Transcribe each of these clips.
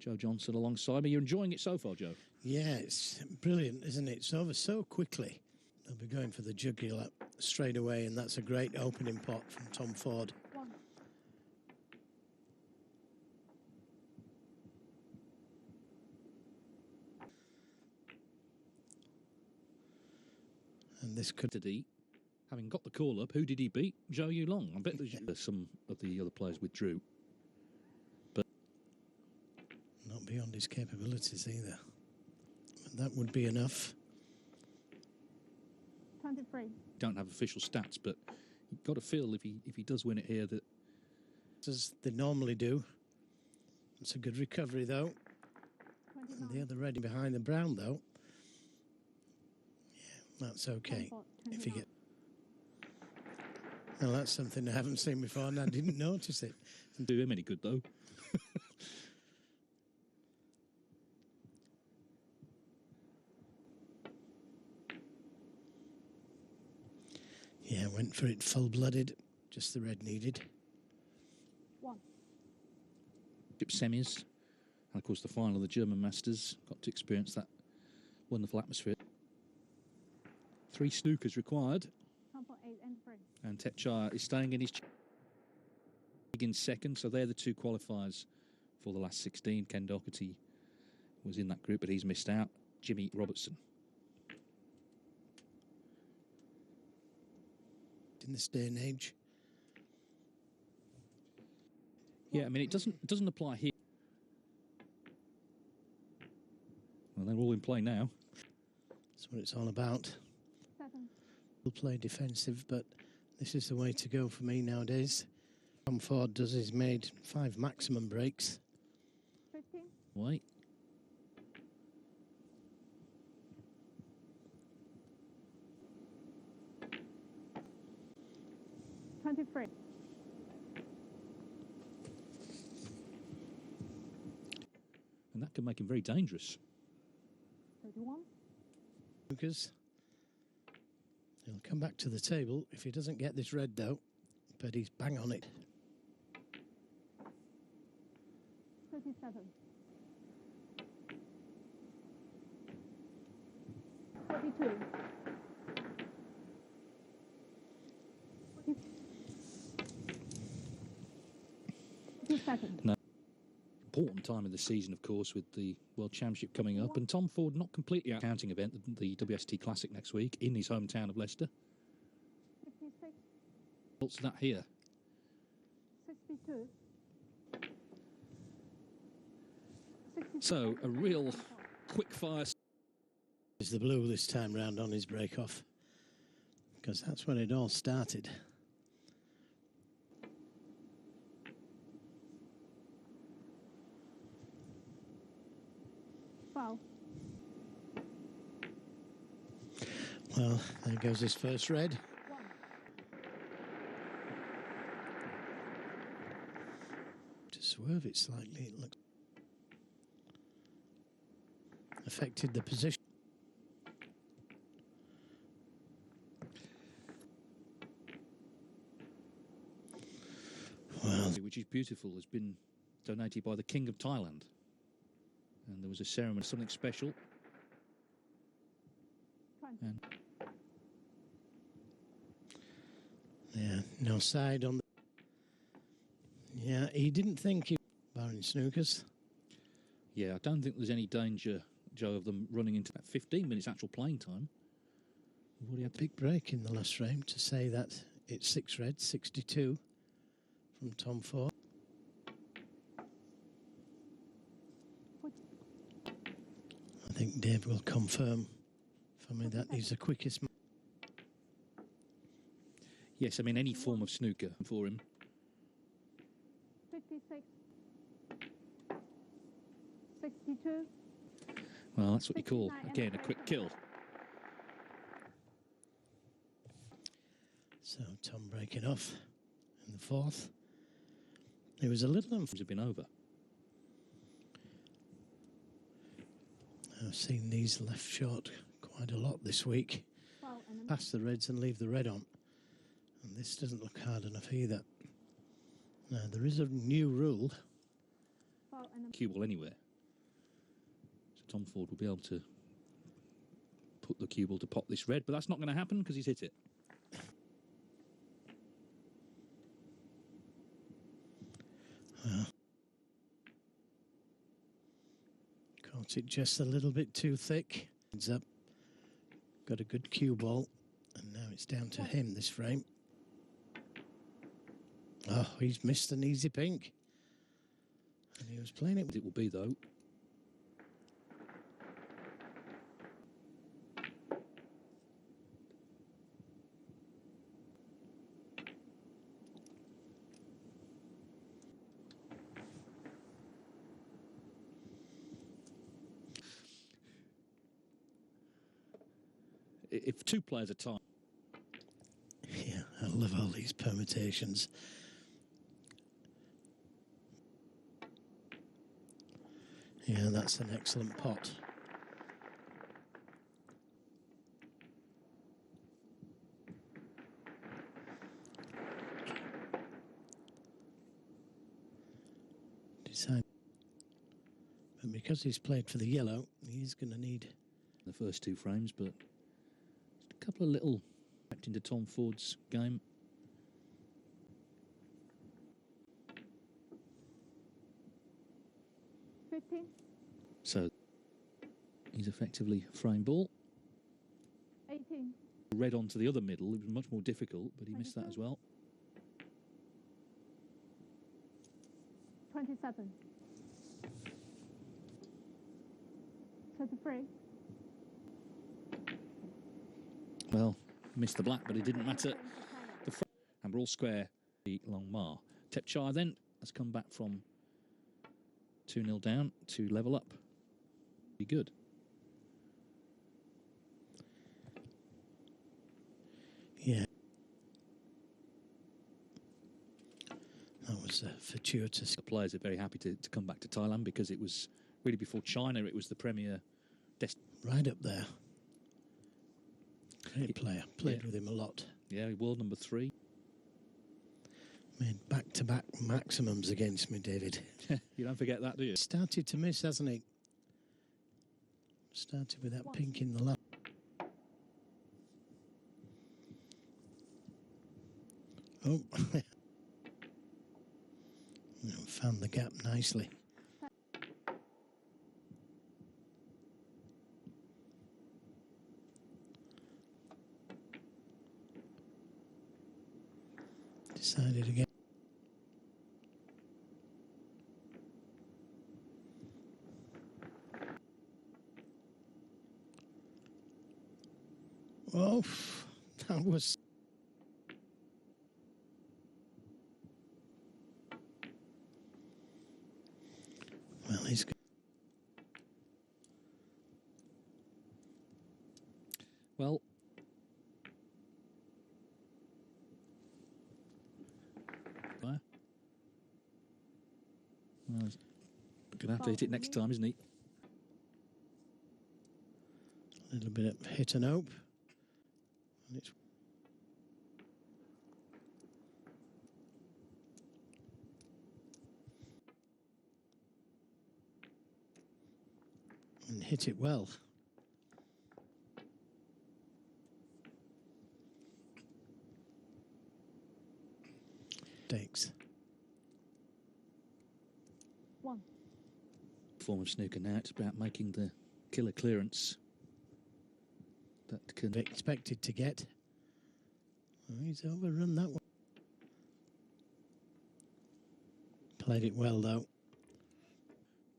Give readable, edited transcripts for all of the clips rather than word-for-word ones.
Joe Johnson alongside me. You're enjoying it so far, Joe? Yeah, it's brilliant, isn't it? It's over so quickly. They'll be going for the jugular straight away, and that's a great opening pot from Tom Ford. And this could... Having got the call up, who did he beat? Zhou Yulong. I bet there's some of the other players withdrew. But not beyond his capabilities either. But that would be enough. 23. Don't have official stats, but you've got to feel if he does win it here that... As they normally do. It's a good recovery though. 29. The other red behind the brown though. Yeah, that's okay. If you get... Well, that's something I haven't seen before and I didn't notice it. Doesn't do him any good though. Yeah, went for it full-blooded. Just the red needed. 1. Semis. And of course the final of the German Masters. Got to experience that wonderful atmosphere. 3 snookers required. 8 and 3. And Tet Chaya is staying in his in second. So they're the 2 qualifiers for the last 16. Ken Doherty was in that group, but he's missed out. Jimmy Robertson. In this day and age. Yeah, I mean, it doesn't apply here. Well, they're all in play now. That's what it's all about. 7. We'll play defensive, but this is the way to go for me nowadays. Tom Ford does his made 5 maximum breaks. 15. Wait. And that can make him very dangerous. 31. Because he'll come back to the table if he doesn't get this red though, but he's bang on it. 37. 42. 42. No. Important time of the season, of course, with the World Championship coming up, and Tom Ford not completely out counting event, the WST Classic next week in his hometown of Leicester. 56. What's that here? 62. 62. So a real quick fire. Is the blue this time round on his break off, because that's when it all started. Wow. Well, there goes his first red. 1. To swerve it slightly, it looks affected the position. Well, Which is beautiful, has been donated by the King of Thailand. And there was a ceremony, something special. 20. And yeah, no side on the... Yeah, he didn't think he... Barring snookers. yeah, I don't think there's any danger, Joe, of them running into that 15 minutes actual playing time. We've already had Big break in the last frame to say that it's 6 red, 62 from Tom Ford. 40. I think Dave will confirm for me that he's the quickest. Yes, I mean, any form of snooker for him. 56. 62. Well, that's what you call, again, a quick kill. So Tom breaking off in the 4th. It was a little Have been over. I've seen these left short quite a lot this week. Wow, Pass the reds and leave the red on. And this doesn't look hard enough either. Now, there is a new rule. wow, Cue ball anywhere. Tom Ford will be able to put the cue ball to pop this red, but that's not going to happen because he's hit it. Caught it just a little bit too thick. Heads up. Got a good cue ball, and now it's down to him this frame. Oh, he's missed an easy pink. And he was playing it. It will be, though. If two players are tied. Yeah, I love all these permutations. Yeah, that's an excellent pot. Decide. But because he's played for the yellow, he's going to need the first two frames, but a couple of little backed into Tom Ford's game. So he's effectively frame ball. 18. Red onto the other middle. It was much more difficult, but he missed that as well. 27. 33. Well, missed the black, but it didn't matter. And we're all square. The long mar. Tep Chai then has come back from 2-0 down to level up. Be good. Yeah. That was fortuitous. The players are very happy to come back to Thailand because it was really before China, it was the premier. Right up there. Great player. Played with him a lot. Yeah, world number 3. Made back-to-back maximums against me, David. You don't forget that, do you? Started to miss, hasn't he? Started with that pink in the lap. Oh. Found the gap nicely. Decided again. Oh, that was... Well, he's good. Well, he's going to have to hit it next time, isn't he? A little bit of hit and hope. And it's and hit it well. Takes. 1. Form of snooker now. It's about making the killer clearance that can be expected to get. Oh, he's overrun that one. Played it well though.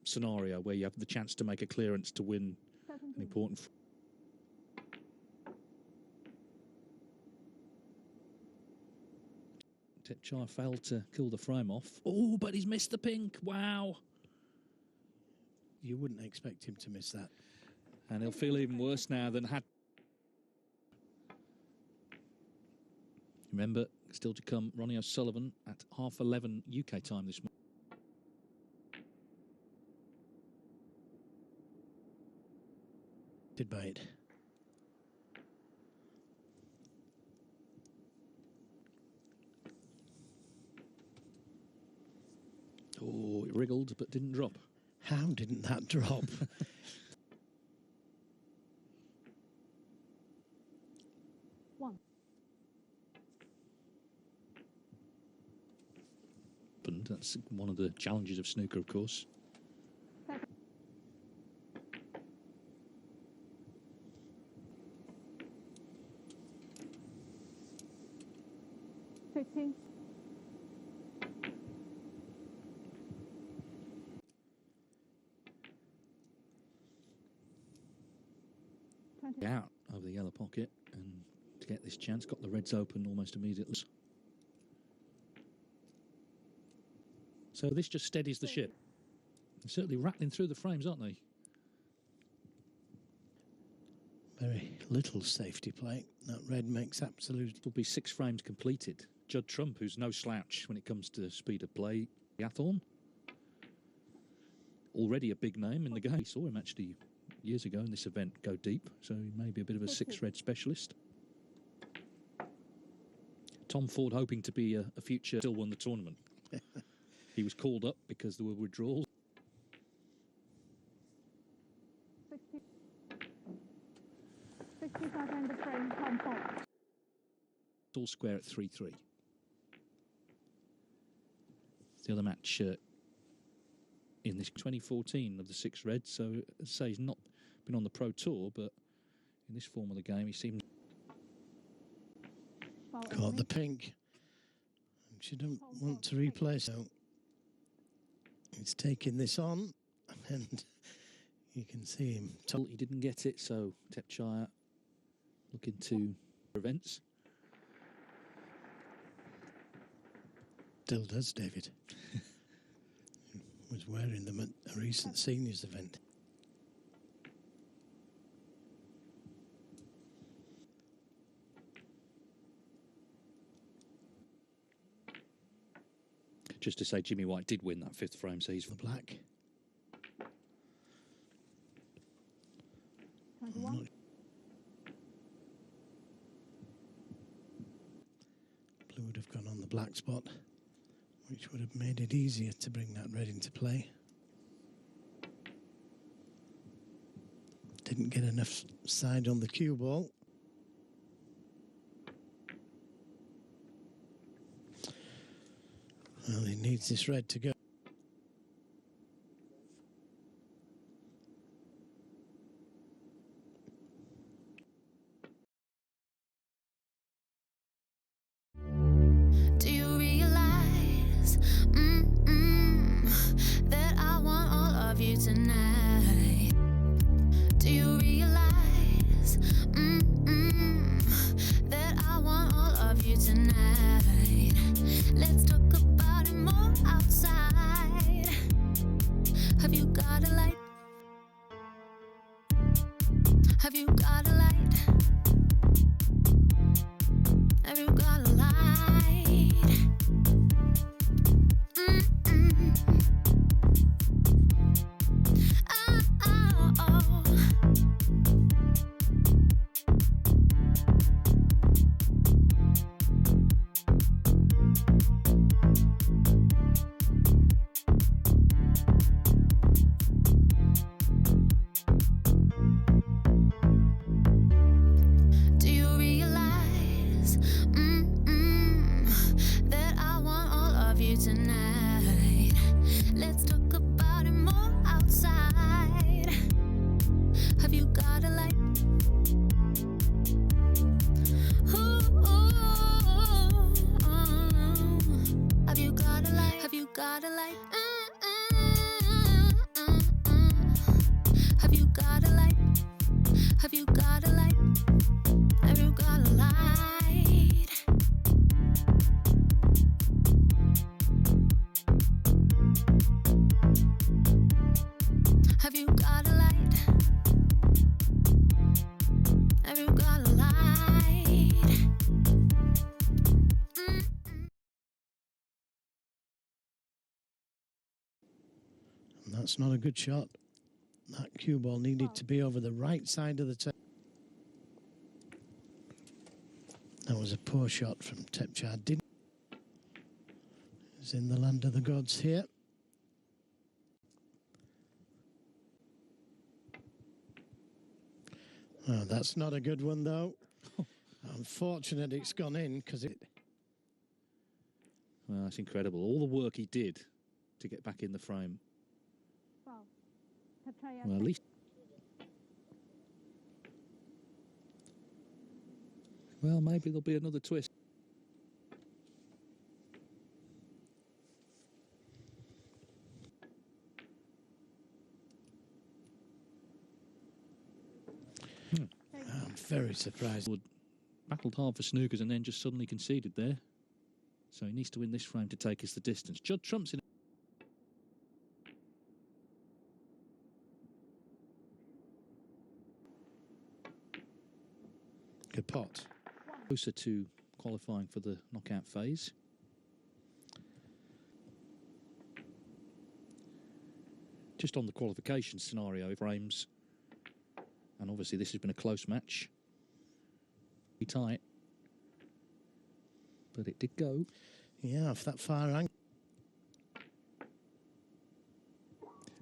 Scenario where you have the chance to make a clearance to win 17. an important. Tep Chai failed to kill the frame off. Oh, but he's missed the pink. Wow. You wouldn't expect him to miss that. And he'll feel even worse now than had. Remember, still to come, Ronnie O'Sullivan at 11:30 UK time this morning. Did by it. Oh, it wriggled but didn't drop. How didn't that drop? That's one of the challenges of snooker, of course. 15. Out over the yellow pocket and to get this chance, got the reds open almost immediately. So this just steadies the ship. They're certainly rattling through the frames, aren't they? Very little safety play. That red makes absolute. It'll be 6 frames completed. Judd Trump, who's no slouch when it comes to speed of play. Gathorn, already a big name in the game. We saw him actually years ago in this event go deep, so he may be a bit of a 6-red specialist. Tom Ford hoping to be a future, still won the tournament. He was called up because there were withdrawals. 65 end of frame, Tom Ford. It's all square at 3-3. The other match in this 2014 of the 6 Reds, so as I say, he's not been on the Pro Tour, but in this form of the game, he seemed... Caught the pink. And she don't want to replay, so he's taking this on, and you can see him. He didn't get it, so Tep Chaya looking to events. Still does, David. Was wearing them at a recent seniors event. Just to say, Jimmy White did win that 5th frame, so he's for black. Blue would have gone on the black spot, which would have made it easier to bring that red into play. Didn't get enough side on the cue ball. Well, he needs this red to go. That I want all of you tonight? Do you realize that I want all of you tonight? Let's talk about it more outside. Have you got a light? Have you got a light? Have you got a light? Do you realize that I want all of you tonight? Let's talk about it more outside. Have you got a light? Have you got a light? Have you got a light? Have you got a light? Have you got a light? Have you got a light? Have you got a light? Have you got a light? And that's not a good shot. That cue ball needed to be over the right side of the table. That was a poor shot from Tep Chaya. Didn't. He's in the land of the gods here. Oh, that's not a good one, though. Unfortunate it's gone in because it... Well, that's incredible. All the work he did to get back in the frame. เทพไชยา Well, at least. Well, maybe there'll be another twist. I'm very surprised. Battled hard for snookers and then just suddenly conceded there. So he needs to win this frame to take us the distance. Judd Trump's in. Good pot. Closer to qualifying for the knockout phase. Just on the qualification scenario, frames. And obviously this has been a close match. Be tight. But it did go. Yeah, off that far angle.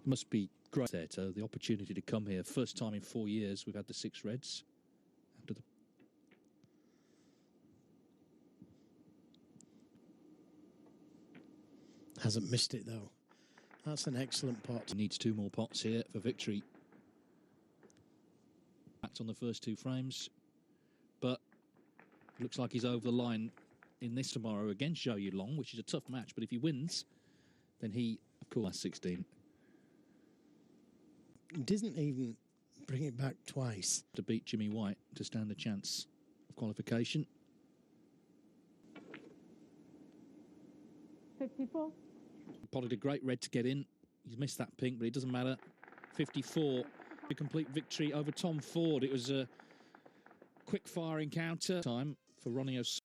It must be great there, to the opportunity to come here. First time in 4 years we've had the 6 reds. After the Hasn't missed it though. That's an excellent pot. He needs 2 more pots here for victory. Backed on the first 2 frames. But it looks like he's over the line in this tomorrow against Zhou Yulong, which is a tough match. But if he wins, then he, of course, has 16. He didn't even bring it back twice. To beat Jimmy White to stand a chance of qualification. 54 Potted a great red to get in. He's missed that pink, but it doesn't matter. 54, a complete victory over Tom Ford. It was a quick fire encounter time for Ronnie O'Sullivan.